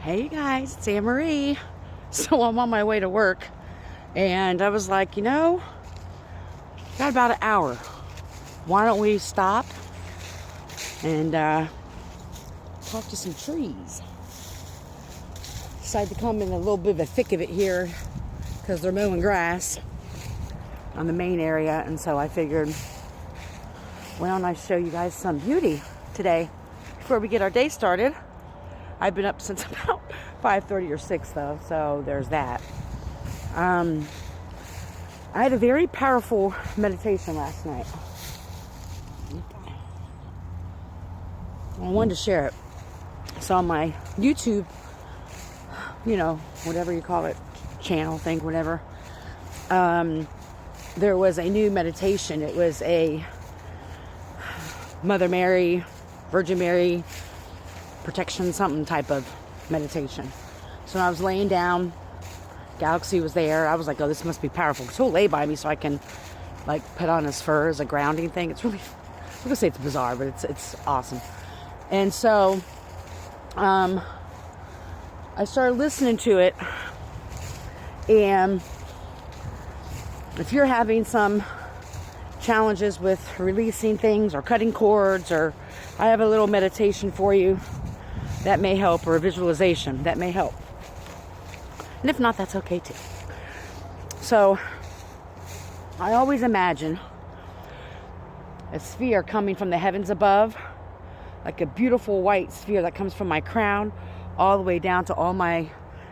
Hey guys, it's Anne Marie. So I'm on my way to work and I was like, got about an hour. Why don't we stop and talk to some trees? Decided to come in a little bit of a thick of it here because they're mowing grass on the main area, and so I figured, why don't I show you guys some beauty today before we get our day started. I've been up since about 5:30 or 6 though, so there's that. I had a very powerful meditation last night. I wanted to share it. So on my YouTube, whatever you call it, channel thing, whatever, there was a new meditation. It was a Mother Mary, Virgin Mary, protection something type of meditation. So when I was laying down, Galaxy was there. I was like, oh, this must be powerful. So he'll lay by me so I can put on his fur as a grounding thing. It's really, I'm gonna say it's bizarre, but it's awesome. And so I started listening to it, and if you're having some challenges with releasing things or cutting cords, or I have a little meditation for you that may help, or a visualization that may help. And if not, that's okay too. So I always imagine a sphere coming from the heavens above, like a beautiful white sphere that comes from my crown all the way down to all my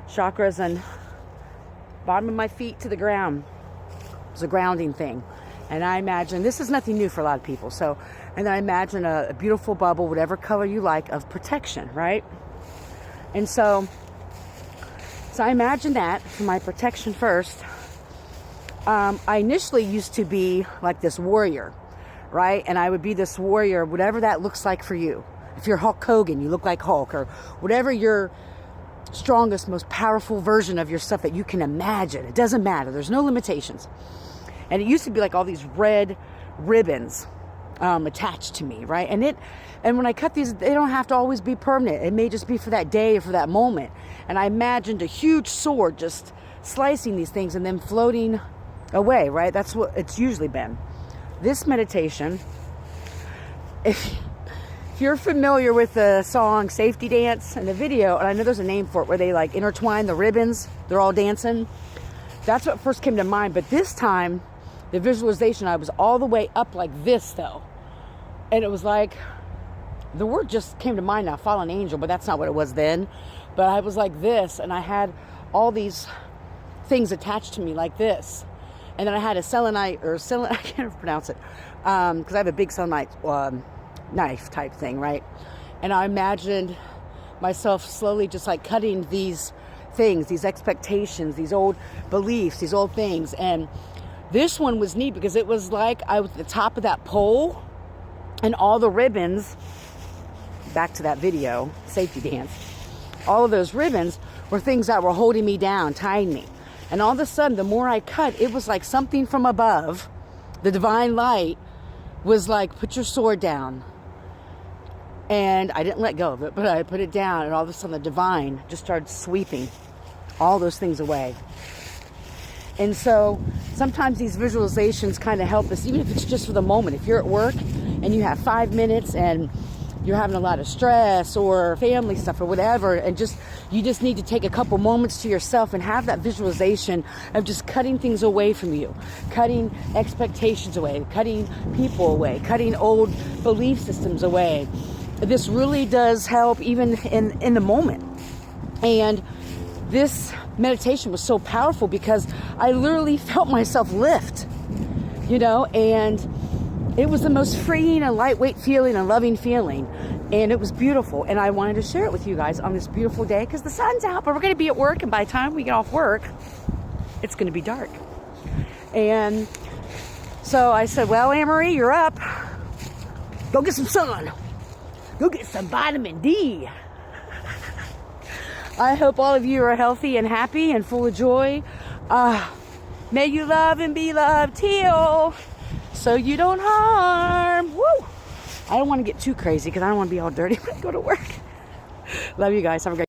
chakras and bottom of my feet to the ground. It's a grounding thing. And I imagine, this is nothing new for a lot of people, and I imagine a beautiful bubble, whatever color you like, of protection, right? And so I imagine that for my protection first. I initially used to be like this warrior, right? And I would be this warrior, whatever that looks like for you. If you're Hulk Hogan, you look like Hulk, or whatever your strongest, most powerful version of yourself that you can imagine. It doesn't matter. There's no limitations. And it used to be like all these red ribbons attached to me, right? And when I cut these, they don't have to always be permanent. It may just be for that day or for that moment. And I imagined a huge sword just slicing these things and then floating away, right? That's what it's usually been. This meditation, if you're familiar with the song Safety Dance and the video, and I know there's a name for it, where they intertwine the ribbons, they're all dancing. That's what first came to mind. But this time, the visualization, I was all the way up like this though. And it was like, the word just came to mind now, fallen angel, but that's not what it was then. But I was like this, and I had all these things attached to me like this. And then I had a selenite, I can't pronounce it, because I have a big selenite knife type thing, right? And I imagined myself slowly just cutting these things, these expectations, these old beliefs, these old things. And this one was neat because it was like I was at the top of that pole, and all the ribbons, back to that video, Safety Dance, all of those ribbons were things that were holding me down, tying me. And all of a sudden, the more I cut, it was like something from above, the divine light, was like, put your sword down. And I didn't let go of it, but I put it down, and all of a sudden the divine just started sweeping all those things away. And so sometimes these visualizations kind of help us, even if it's just for the moment. If you're at work and you have 5 minutes and you're having a lot of stress or family stuff or whatever, and you just need to take a couple moments to yourself and have that visualization of just cutting things away from you, cutting expectations away, cutting people away, cutting old belief systems away. This really does help even in the moment. And this meditation was so powerful because I literally felt myself lift, and it was the most freeing and lightweight feeling and loving feeling. And it was beautiful. And I wanted to share it with you guys on this beautiful day because the sun's out, but we're going to be at work. And by the time we get off work, it's going to be dark. And so I said, well, Anne Marie, you're up. Go get some sun. Go get some vitamin D. I hope all of you are healthy and happy and full of joy. May you love and be loved till so you don't harm. Woo! I don't want to get too crazy because I don't want to be all dirty when I go to work. Love you guys. Have a great